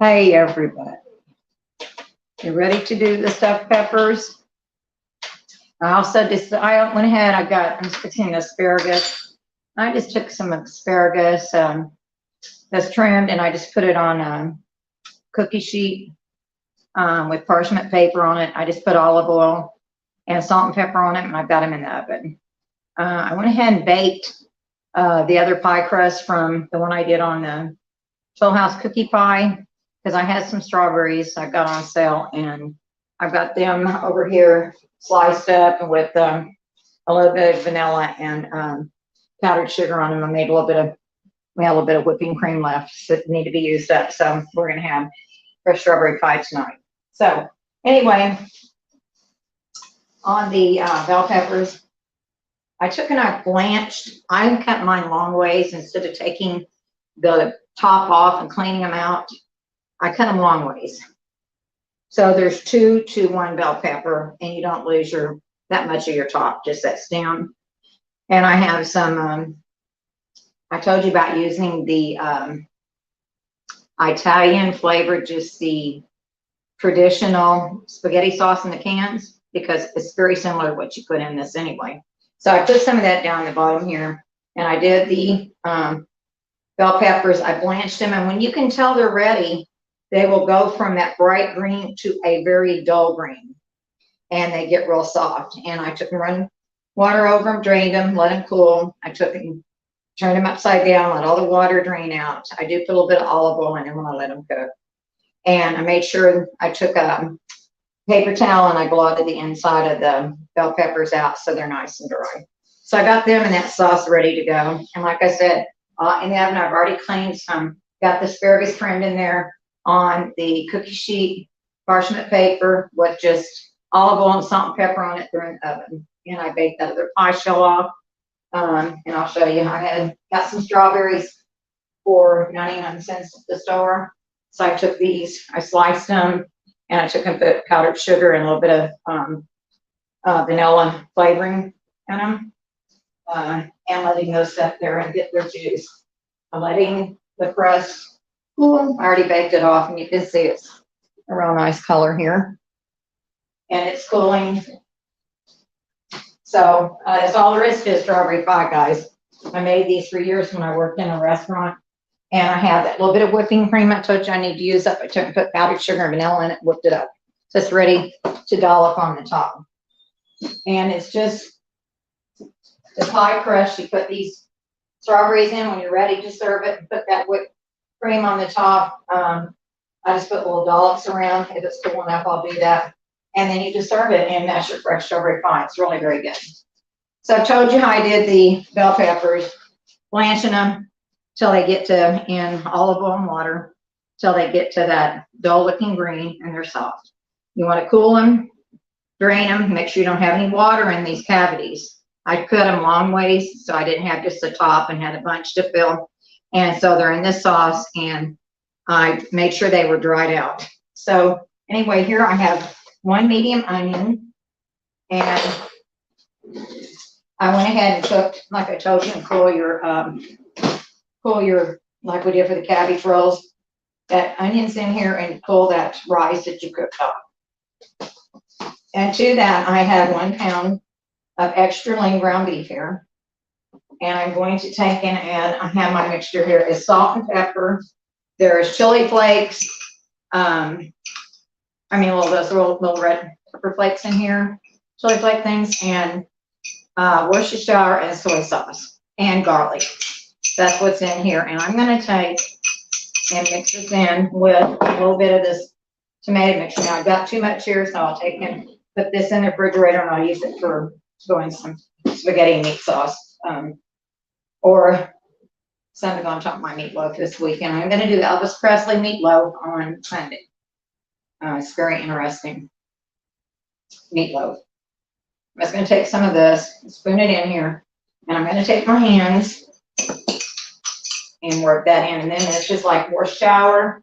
Hey everybody, you ready to do the stuffed peppers? I went ahead, I'm fixing asparagus. I just took some asparagus that's trimmed and I just put it on a cookie sheet with parchment paper on it. I just put olive oil and salt and pepper on it, and I've got them in the oven. I went ahead and baked the other pie crust from the one I did on the Full House cookie pie, because I had some strawberries I got on sale, and I've got them over here sliced up with a little bit of vanilla and powdered sugar on them. We had a little bit of whipping cream left that need to be used up, so we're going to have fresh strawberry pie tonight. So anyway, on the bell peppers, I took and I blanched. I cut mine long ways instead of taking the top off and cleaning them out. I cut them long ways. So there's 2 to 1 bell pepper, and you don't lose that much of your top, just that stem. And I have some, I told you about using the Italian flavor, just the traditional spaghetti sauce in the cans, because it's very similar to what you put in this anyway. So I put some of that down the bottom here, and I did the bell peppers. I blanched them, and when you can tell they're ready, they will go from that bright green to a very dull green, and they get real soft. And I took and run water over them, drained them, let them cool. I took and turned them upside down, let all the water drain out. I do put a little bit of olive oil in them when I let them cook. And I made sure I took a paper towel and I blotted the inside of the bell peppers out so they're nice and dry. So I got them and that sauce ready to go. And like I said, in the oven, I've already cleaned some, got the asparagus trimmed in there on the cookie sheet, parchment paper with just olive oil and salt and pepper on it through the oven. And I baked that other pie shell off. And I'll show you. I got some strawberries for 99 cents at the store. So I took these, I sliced them, and I took and put powdered sugar and a little bit of vanilla flavoring in them, and letting those sit there and get their juice. I'm letting the crust cool. I already baked it off, and you can see it's a real nice color here. And it's cooling. So that's all there is to a strawberry pie, guys. I made these for years when I worked in a restaurant. And I have that little bit of whipping cream I told you I need to use up. I took and put powdered sugar and vanilla in it, whipped it up. So it's ready to dollop on the top. And it's just the pie crust. You put these strawberries in when you're ready to serve it, and put that whipped cream on the top. I just put little dollops around. If it's cool enough, I'll do that. And then you just serve it, and that's your fresh strawberry pie. It's really very good. So I told you how I did the bell peppers, blanching them till they get to, in olive oil and water, till they get to that dull looking green and they're soft. You want to cool them, drain them, make sure you don't have any water in these cavities. I cut them long ways so I didn't have just the top and had a bunch to fill. And so they're in this sauce, and I made sure they were dried out. So anyway, here I have 1 medium onion, and I went ahead and cooked, like I told you, and cool your, like we did for the cabbage rolls, that onion's in here, and cool that rice that you cooked up. And to that, I have 1 pound of extra lean ground beef here. And I'm going to take and add, I have my mixture here is salt and pepper. There's chili flakes. Those little red pepper flakes in here, chili flake things, and Worcestershire and soy sauce and garlic. That's what's in here. And I'm going to take and mix this in with a little bit of this tomato mixture. Now I've got too much here, so I'll take and put this in the refrigerator, and I'll use it for doing some spaghetti meat sauce, or something on top of my meatloaf this weekend. I'm going to do Elvis Presley meatloaf on Sunday. It's very interesting meatloaf. I'm just going to take some of this, spoon it in here, and I'm going to take my hands and work that in. And then it's just like Worcestershire.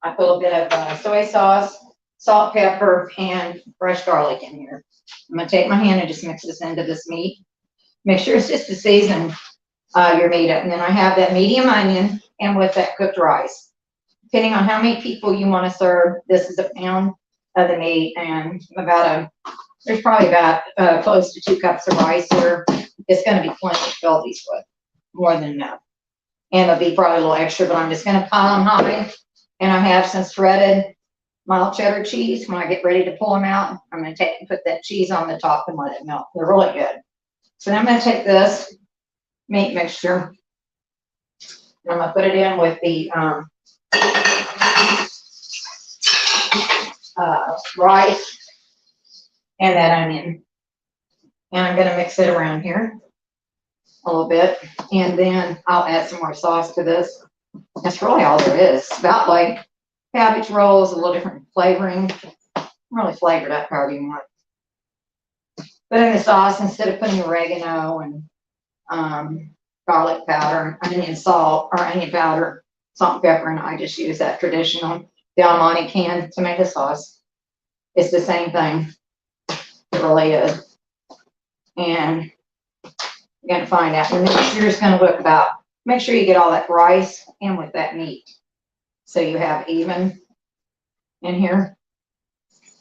I put a little bit of soy sauce, salt, pepper, and fresh garlic in here. I'm going to take my hand and just mix this into this meat. Make sure it's just to season your meat up. And then I have that medium onion and with that cooked rice. depending on how many people you want to serve, this is a pound of the meat and there's probably about close to 2 cups of rice here. It's going to be plenty to fill these with, more than enough. And it'll be probably a little extra, but I'm just going to pile them high. And I have some shredded mild cheddar cheese. When I get ready to pull them out, I'm going to take and put that cheese on the top and let it melt. They're really good. So then I'm going to take this meat mixture and I'm going to put it in with the rice and that onion. And I'm going to mix it around here a little bit. And then I'll add some more sauce to this. That's really all there is. It's about like cabbage rolls, a little different flavoring. Really flavored up however you want. But in the sauce, instead of putting oregano and garlic powder, onion salt, or onion powder, salt and pepper, and I just use that traditional Del Monte canned tomato sauce. It's the same thing. It really is. And you're going to find out. And then you're just going to look about, make sure you get all that rice in with that meat. So you have even in here.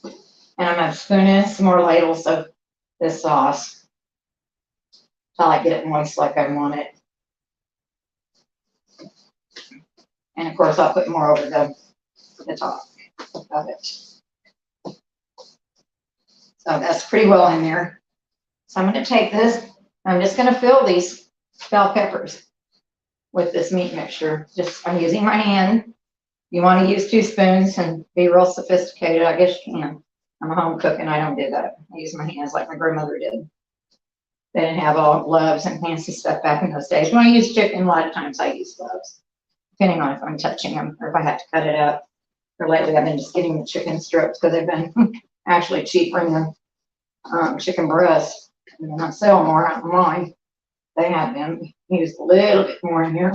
And I'm going to spoon in some more ladles of this sauce until I get it moist like I want it. And of course, I'll put more over the top of it. So that's pretty well in there. So I'm going to take this. I'm just going to fill these bell peppers with this meat mixture. I'm using my hand. You want to use 2 spoons and be real sophisticated, I guess you can. I'm a home cook and I don't do that. I use my hands like my grandmother did. They didn't have all gloves and fancy stuff back in those days. When I use chicken, a lot of times I use gloves, depending on if I'm touching them or if I have to cut it up. Or lately I've been just getting the chicken strips because they've been actually cheaper than chicken breasts. And I sell more online. They have been used a little bit more in here.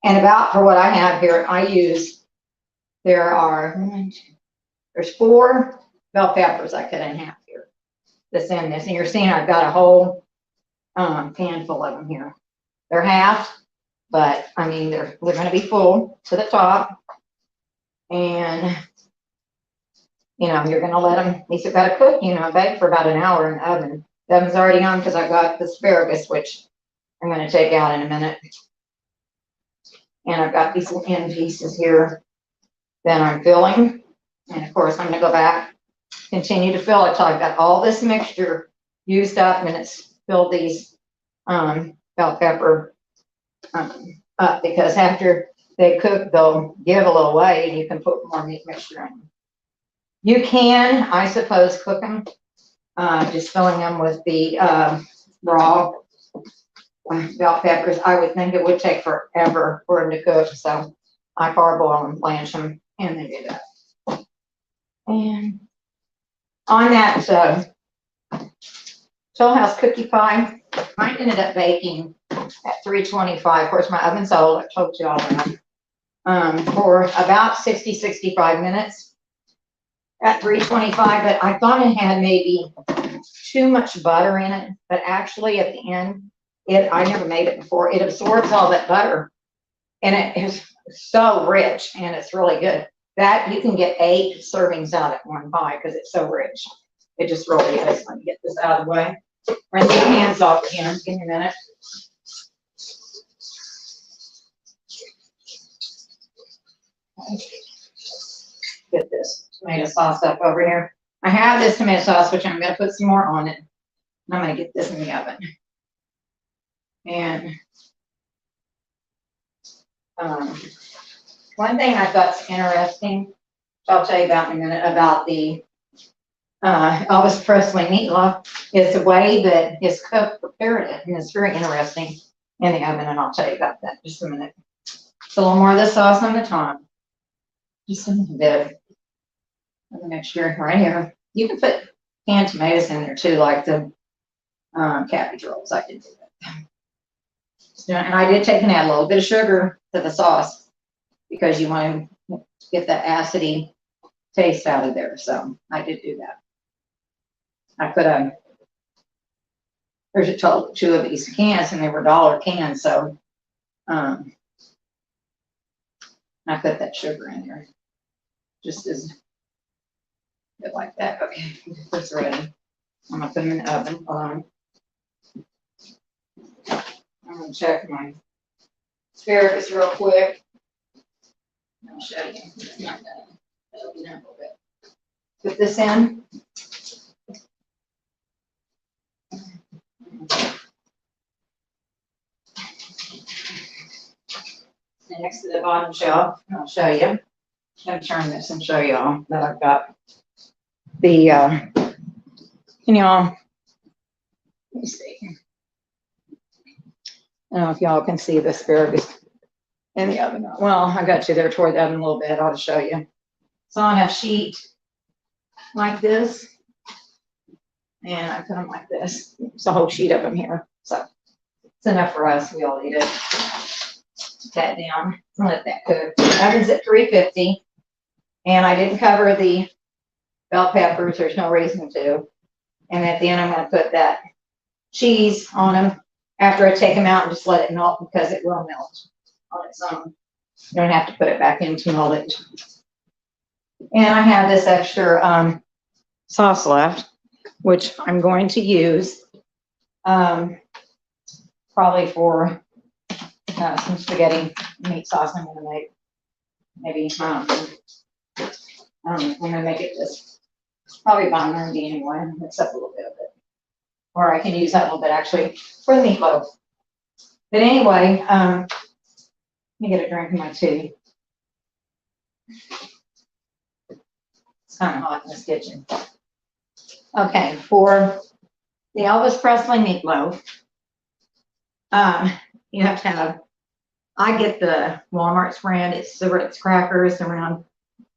And about for what I have here, there's 4 bell peppers I cut in half here. That's in this. And you're seeing I've got a whole pan full of them here. They're half, but I mean, they're going to be full to the top. And, you know, you're going to let them, these have got to cook, you know, bake for about an hour in the oven. The oven's already on because I've got the asparagus, which I'm going to take out in a minute. And I've got these little end pieces here that I'm filling. And of course, I'm going to go back, continue to fill it till I've got all this mixture used up and it's filled these bell pepper up, because after they cook, they'll give a little way and you can put more meat mixture in. You can, I suppose, cook them, just filling them with the raw bell peppers. I would think it would take forever for them to cook, so I parboil and blanch them and then do that. And on that Toll House cookie pie, mine ended up baking at 325. Of course, my oven's old, I told you all that, for about 60-65 minutes at 325, but I thought it had maybe too much butter in it, but actually at the end, I never made it before, it absorbs all that butter, and it is so rich, and it's really good. That you can get 8 servings out at one pie because it's so rich. It just really is. Let me get this out of the way. Rinse my hands off again. Give me a minute. Get this tomato sauce up over here. I have this tomato sauce, which I'm going to put some more on it. And I'm going to get this in the oven. And one thing I thought's interesting, which I'll tell you about in a minute, about the Elvis Presley meatloaf, is the way that his cook prepared it. And it's very interesting in the oven, and I'll tell you about that in just a minute. So a little more of the sauce on the top. Just a little bit of the mixture right here. You can put canned tomatoes in there too, like the cabbage rolls. I did do that. So, and I did take and add a little bit of sugar to the sauce because you want to get that acidy taste out of there. So I did do that. I put there's a total 2 of these cans, and they were $1 cans. So And I put that sugar in there, just as bit like that. Okay, that's ready. I'm gonna put them in the oven. I'm gonna check my asparagus real quick. I'll show you. It's not done. It'll be done a little bit. Put this in. Next to the bottom shelf, I'll show you. I'm turn this and show y'all that I've got the, can y'all, let me see. I don't know if y'all can see the asparagus in the oven. Well, I got you there toward the oven a little bit. I'll just show you. So on a sheet like this, and I put them like this. It's a whole sheet of them here. So it's enough for us. We all eat it. Put that down and let that cook. The oven's at 350. And I didn't cover the bell peppers. There's no reason to. And at the end, I'm going to put that cheese on them after I take them out and just let it melt, because it will melt on its own. You don't have to put it back in to melt it. And I have this extra sauce left, which I'm going to use probably for some spaghetti meat sauce I'm going to make. Maybe, I'm going to make it just probably bon Monday anyway, mix up a little bit of it. Or I can use that a little bit actually for the meatloaf. But anyway, let me get a drink of my tea. It's kind of hot in this kitchen. Okay, for the Elvis Presley meatloaf, you have to have, I get the Walmart's brand. It's the Ritz crackers, around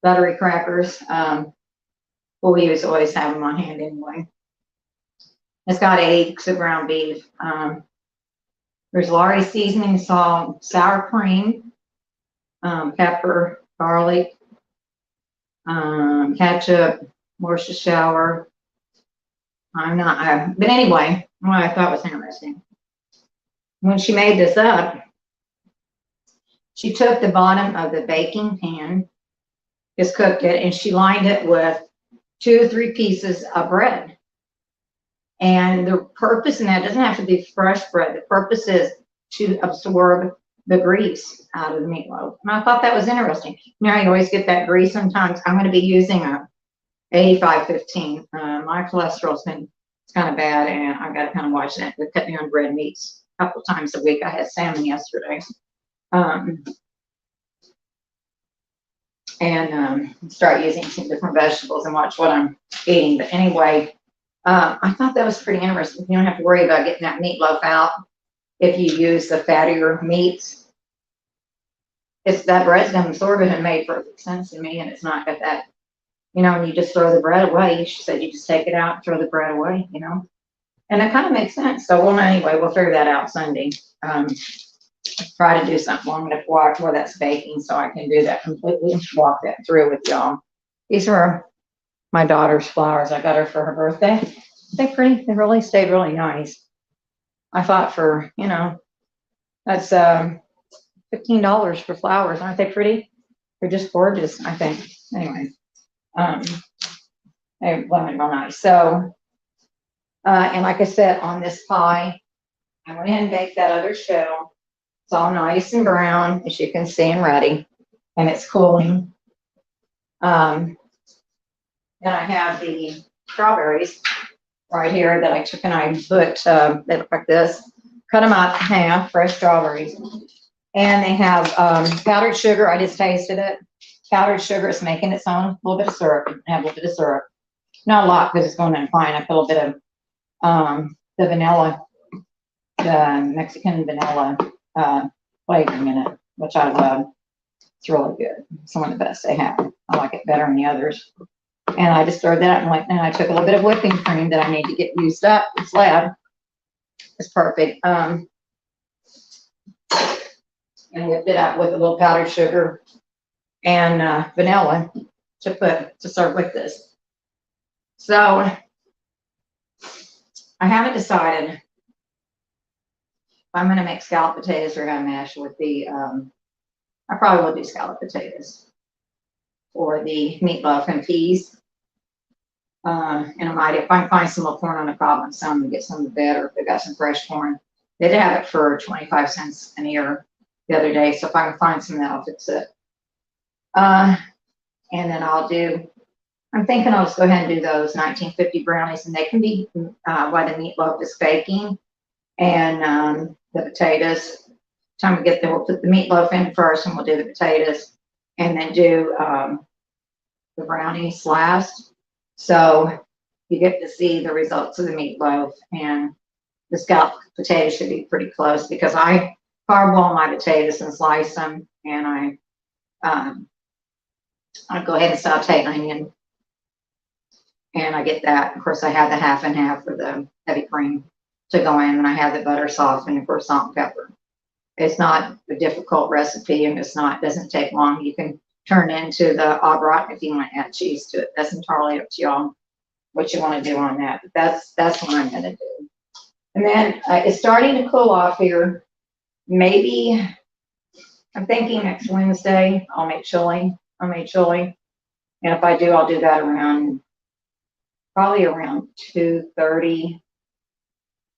buttery crackers. Well, we always have them on hand anyway. It's got eggs of ground beef. There's Lorry seasoning, salt, sour cream, pepper, garlic, ketchup, Worcestershire. But anyway, what I thought was interesting. When she made this up, she took the bottom of the baking pan, just cooked it, and she lined it with 2 or 3 pieces of bread. And the purpose in that doesn't have to be fresh bread. The purpose is to absorb the grease out of the meatloaf. And I thought that was interesting. You know, you always get that grease sometimes. I'm going to be using a 85/15. My cholesterol's been, it's kind of bad, and I've got to kind of watch that. We're cutting on red meats a couple times a week. I had salmon yesterday. Start using some different vegetables and watch what I'm eating. But anyway, I thought that was pretty interesting. You don't have to worry about getting that meatloaf out if you use the fattier meats. It's that bread's going to absorb it, and made perfect sense to me. And it's not got that, you know, and you just throw the bread away. She said you just take it out and throw the bread away, you know. And it kind of makes sense. So, well, anyway, we'll figure that out Sunday. Try to do something long enough while that's baking so I can do that completely and walk that through with y'all. These are my daughter's flowers. I got her for her birthday. They're pretty. They really stayed really nice. I thought for, you know, that's $15 for flowers. Aren't they pretty? They're just gorgeous, I think. Anyway, they're real nice. So, and like I said, on this pie, I went ahead and baked that other shell. It's all nice and brown, as you can see, and ready, and it's cooling. Then I have the strawberries right here that I took and I put, they look like this, cut them out in half, fresh strawberries. And they have powdered sugar. I just tasted it. Powdered sugar is making its own little bit of syrup. I have a little bit of syrup. Not a lot because it's going in fine. I put a little bit of the vanilla, the Mexican vanilla flavoring in it, which I love. It's really good. It's one of the best they have. I like it better than the others. And I just stirred that up, and I took a little bit of whipping cream that I need to get used up. It's lab. It's perfect. And whipped it up with a little powdered sugar and vanilla to serve with this. So I haven't decided if I'm going to make scalloped potatoes or going to mash with the I probably will do scalloped potatoes for the meatloaf and peas. And I might, if I can find some more corn on the cob and some to get some of that, or if they got some fresh corn. They did have it for 25 cents an ear the other day, so if I can find some of that, I'll fix it. And then I'm thinking I'll just go ahead and do those 1950 brownies, and they can be while the meatloaf is baking, and the potatoes. Time to get there, we'll put the meatloaf in first, and we'll do the potatoes, and then do the brownies last. So you get to see the results of the meatloaf, and the scalloped potatoes should be pretty close because I parboil my potatoes and slice them, and I go ahead and saute an onion, and I get that. Of course, I have the half and half for the heavy cream to go in, and I have the butter softened, of course, salt and pepper. It's not a difficult recipe, and doesn't take long. You can turn it into the au gratin if you want to add cheese to it. That's entirely up to y'all what you want to do on that. But that's what I'm going to do. And then it's starting to cool off here. Maybe I'm thinking next Wednesday I'll make chili. And if I do, I'll do that probably around 2:30.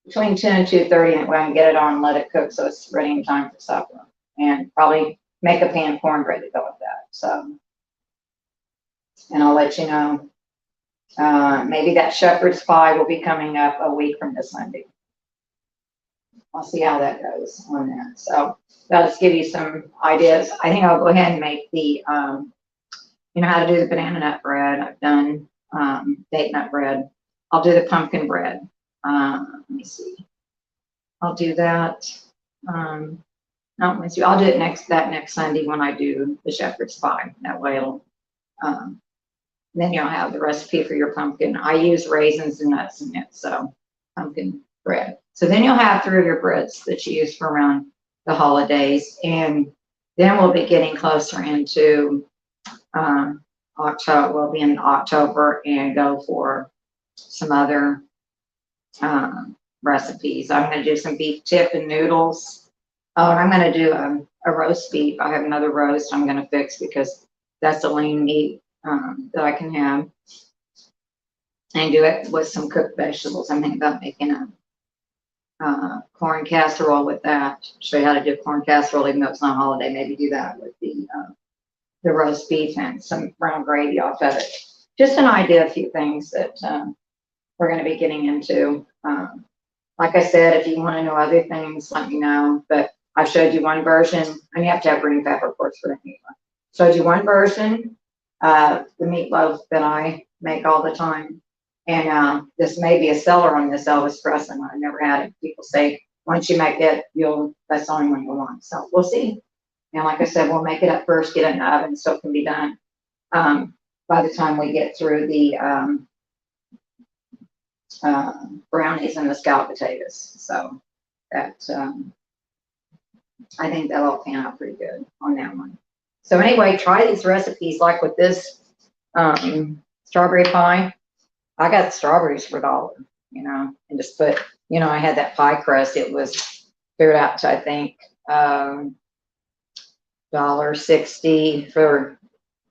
Between 2 and 2:30, and when I get it on, let it cook so it's ready in time for supper. And probably make a pan cornbread to go with that. So, and I'll let you know. Maybe that shepherd's pie will be coming up a week from this Sunday. I'll see how that goes on that. So that'll just give you some ideas. I think I'll go ahead and make the, you know how to do the banana nut bread. I've done date nut bread. I'll do the pumpkin bread. Let me see. I'll do that. Not Wednesday. I'll do it next Sunday when I do the shepherd's pie. That way it'll, then you'll have the recipe for your pumpkin. I use raisins and nuts in it, so pumpkin bread. So then you'll have 3 of your breads that you use for around the holidays, and then we'll be getting closer into October. We'll be in October and go for some other recipes. I'm going to do some beef tip and noodles. Oh, and I'm going to do a roast beef. I have another roast I'm going to fix because that's a lean meat that I can have, and do it with some cooked vegetables. I'm thinking about making a corn casserole with that. Show you how to do corn casserole, even though it's not a holiday. Maybe do that with the roast beef and some brown gravy off of it. Just an idea, a few things that we're going to be getting into. Like I said, if you want to know other things, let me know. But I showed you one version, and you have to have green pepper, of course, for the meatloaf. Showed you one version of the meatloaf that I make all the time. And this may be a seller on this Elvis Presley one. I never had it. People say once you make it, that's the only one you'll want. So we'll see. And like I said, we'll make it up first, get it in the oven so it can be done by the time we get through the brownies and the scalloped potatoes. So that I think that'll pan out pretty good on that one. So anyway, try these recipes. Like with this strawberry pie, I got strawberries for $1, and just put, I had that pie crust. It was figured out to, I think, $1.60 for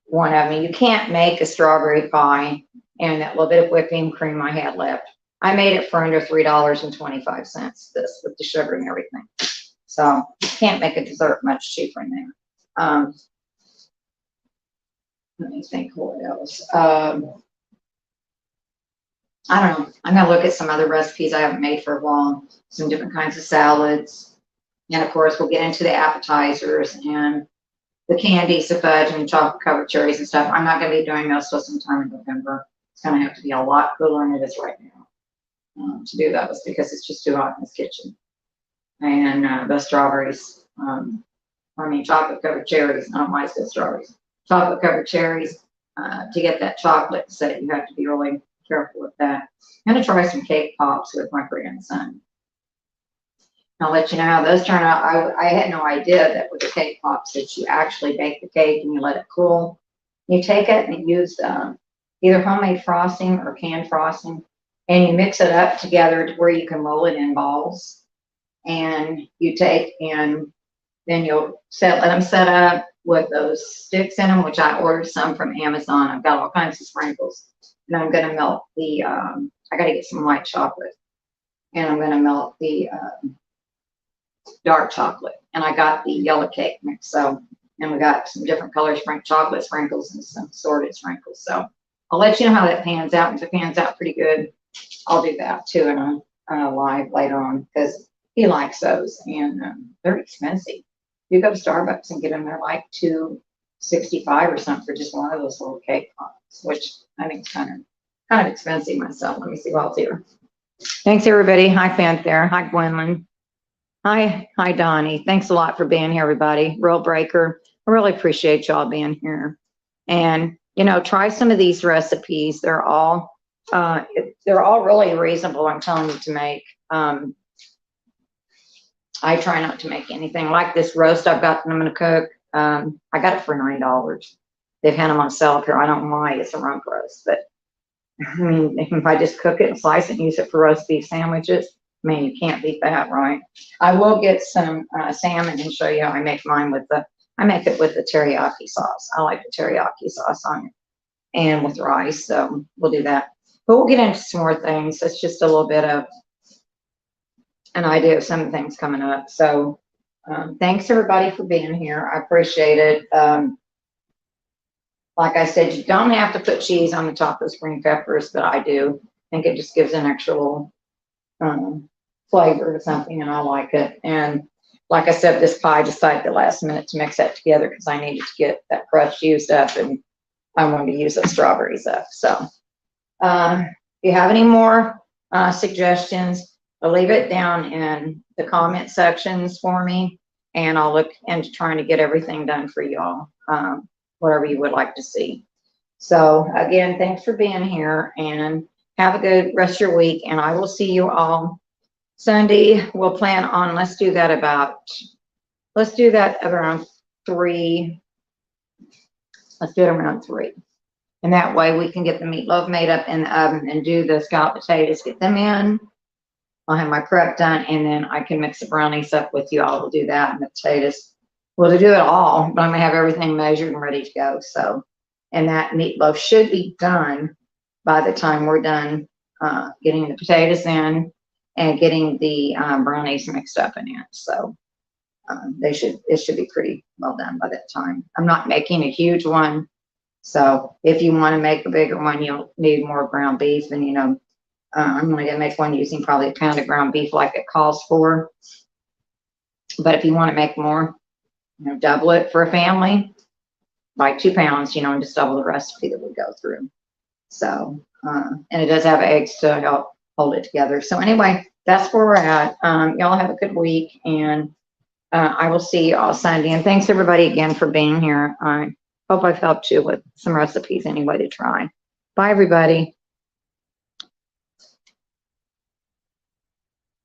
one of them. You can't make a strawberry pie and that little bit of whipping cream I had left. I made it for under $3.25, this with the sugar and everything. So you can't make a dessert much cheaper in there. Let me think what else. I don't know. I'm gonna look at some other recipes I haven't made for a while, some different kinds of salads. And of course, we'll get into the appetizers and the candies, the fudge and chocolate covered cherries and stuff. I'm not gonna be doing those till sometime in November. It's gonna have to be a lot cooler than it is right now to do those because it's just too hot in this kitchen. And the strawberries, chocolate covered cherries. I don't know why I said strawberries. Chocolate covered cherries. To get that chocolate set, you have to be really careful with that. I'm going to try some cake pops with my grandson. I'll let you know how those turn out. I had no idea that with the cake pops that you actually bake the cake and you let it cool. You take it and use either homemade frosting or canned frosting, and you mix it up together to where you can roll it in balls. And you take and then you'll let them set up. with those sticks in them, which I ordered some from Amazon. I've got all kinds of sprinkles. And I'm going to melt the, I got to get some white chocolate. And I'm going to melt the dark chocolate. And I got the yellow cake mix. So, and we got some different colors, chocolate sprinkles and some sorted sprinkles. So I'll let you know how that pans out. If it pans out pretty good, I'll do that too in a live later on, because he likes those, and they're expensive. You go to Starbucks and get them, they're like $2.65 or something for just one of those little cake pots, which I think is kind of expensive myself. Let me see what's here. Thanks everybody. Hi Fanfare. Hi Gwendolyn. Hi Donnie. Thanks a lot for being here, everybody. Real Breaker. I really appreciate y'all being here. And you know, try some of these recipes. They're all really reasonable, I'm telling you, to make. I try not to make anything like this roast I've got that I'm going to cook. I got it for $9. They've had them on sale up here. I don't know why. It's a rump roast, but I mean, if I just cook it and slice it and use it for roast beef sandwiches, I mean, you can't beat that, right? I will get some salmon and show you how I make mine with I make it with the teriyaki sauce. I like the teriyaki sauce on it, and with rice, so we'll do that. But we'll get into some more things. It's just a little bit of an idea of some things coming up. So thanks everybody for being here. I appreciate it. Like I said, you don't have to put cheese on the top of the spring peppers, but I do. I think it just gives an extra little flavor to something, and I like it. And like I said, this pie, I decided the last minute to mix that together because I needed to get that crust used up, and I wanted to use those strawberries up. So if you have any more suggestions, I'll leave it down in the comment sections for me, and I'll look into trying to get everything done for y'all, whatever you would like to see. So again, thanks for being here, and have a good rest of your week, and I will see you all Sunday. We'll plan on, let's do that around 3. Let's do it around 3. And that way we can get the meatloaf made up in the oven and do the scalloped potatoes, get them in. I'll have my prep done, and then I can mix the brownies up with you all. We'll do that, and the potatoes. We'll do it all, but I'm gonna have everything measured and ready to go. So, and that meatloaf should be done by the time we're done getting the potatoes in and getting the brownies mixed up in it. So it should be pretty well done by that time. I'm not making a huge one. So if you want to make a bigger one, you'll need more ground beef, and you know, I'm only gonna make one using probably a pound of ground beef like it calls for. But if you want to make more, you know, double it for a family, like 2 pounds, you know, and just double the recipe that we go through. So, and it does have eggs to help hold it together. So anyway, that's where we're at. Y'all have a good week, and I will see you all Sunday. And thanks everybody again for being here. I hope I've helped you with some recipes anyway to try. Bye everybody.